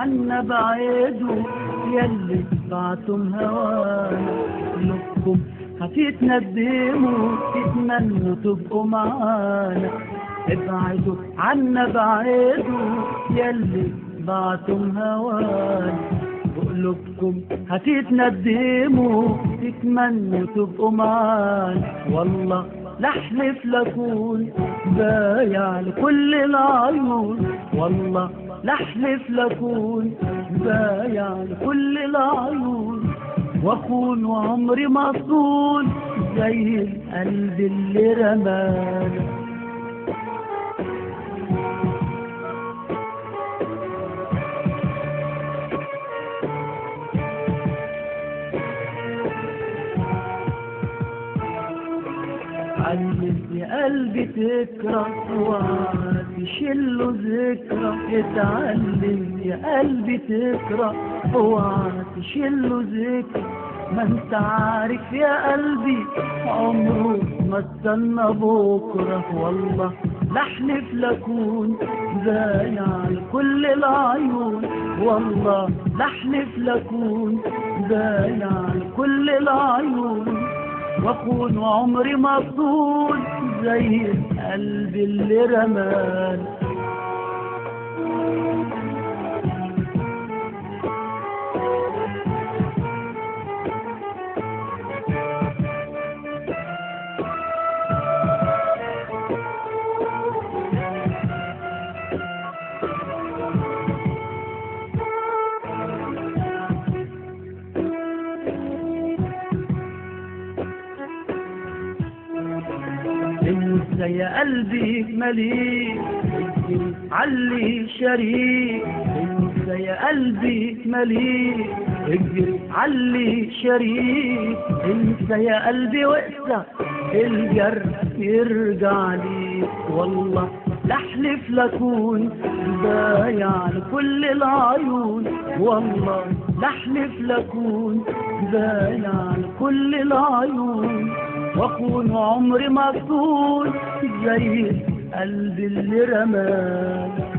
عنا بعيدوا يلي بعتم هوانا، قلوبكم هتتندموا تتمنوا تبقوا معانا. ابعدوا عنا بعيدوا يلي بعتم هوانا، بقلوبكم هتتندموا تتمنوا تبقوا معانا. والله لحلف لكون بايع لكل العيون، والله لحلف لكون بايع لكل العيون، واكون وعمري مصون زي القلب اللي رمانا. علم يا قلبي تكره وتشيله ذكرى، اتعلم يا قلبي تكره وتشيله ذكرى. ما انت عارف يا قلبي عمره ما استنى بكره. والله لحلف لكون بايع لكل العيون، والله لحلف لكون بايع لكل العيون، واكون عمري مصون زي القلب اللي رماني. انسى يا قلبي مليك علي شريك، انسى يا قلبي مليك اجري علي شريك. انسى يا قلبي واقسى الجرح يرجع ليك. والله لحلف لكون بايع لكل العيون، والله لحلف لكون بايع لكل العيون، واكون عمري مفتون زي القلب اللي رماني.